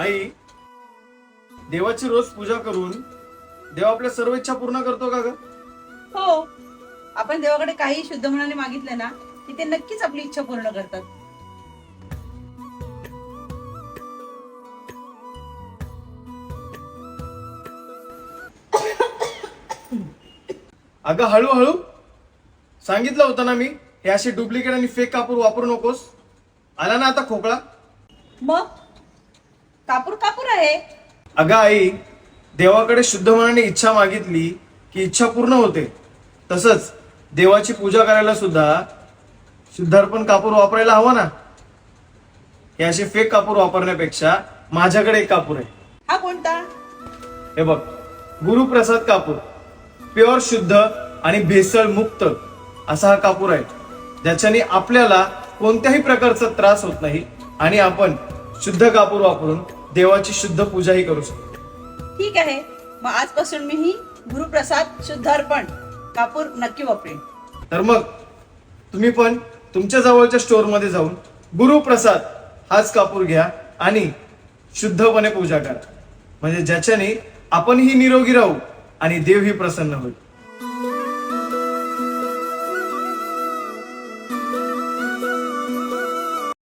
आई, देवाची रोज पूजा करून देव आपल्या सर्व इच्छा पूर्ण करतो का ग? हो, आपण देवाकडे काही शुद्ध मनाने मागितलं ना की ते नक्कीच आपली इच्छा पूर्ण करतात. अगं हळूहळू सांगितलं होतं ना मी, हे असे डुप्लिकेट आणि फेक कापूर वापरू नकोस. आला ना आता खोकला. मग कापूर कापूर आहे. अगं आई, देवाकडे शुद्ध मनाने इच्छा मागितली की इच्छा पूर्ण होते. तसंच देवाची पूजा करायला सुद्धा शुद्धार्पण कापूर वापरायला हवा ना. हे असे फेक कापूर वापरण्यापेक्षा माझ्याकडे एक कापूर आहे. हा कोणता? हे बघ, गुरुप्रसाद कापूर. प्युअर शुद्ध आणि भेसळ मुक्त असा हा कापूर आहे, ज्याच्याने आपल्याला कोणत्याही प्रकारचा त्रास होत नाही आणि आपण शुद्ध कापूर वापरून देवाची शुद्ध पूजाही करू शकतो. ठीक आहे, मग आजपासून मी ही गुरुप्रसाद शुद्धार्पण कापूर नक्की वापरेन. तर मग तुम्ही पण तुमच्या जवळच्या स्टोअर मध्ये जाऊन गुरुप्रसाद हाच कापूर घ्या आणि शुद्धपणे पूजा करा, म्हणजे ज्याच्याने आपणही निरोगी राहू आणि देवही प्रसन्न होईल.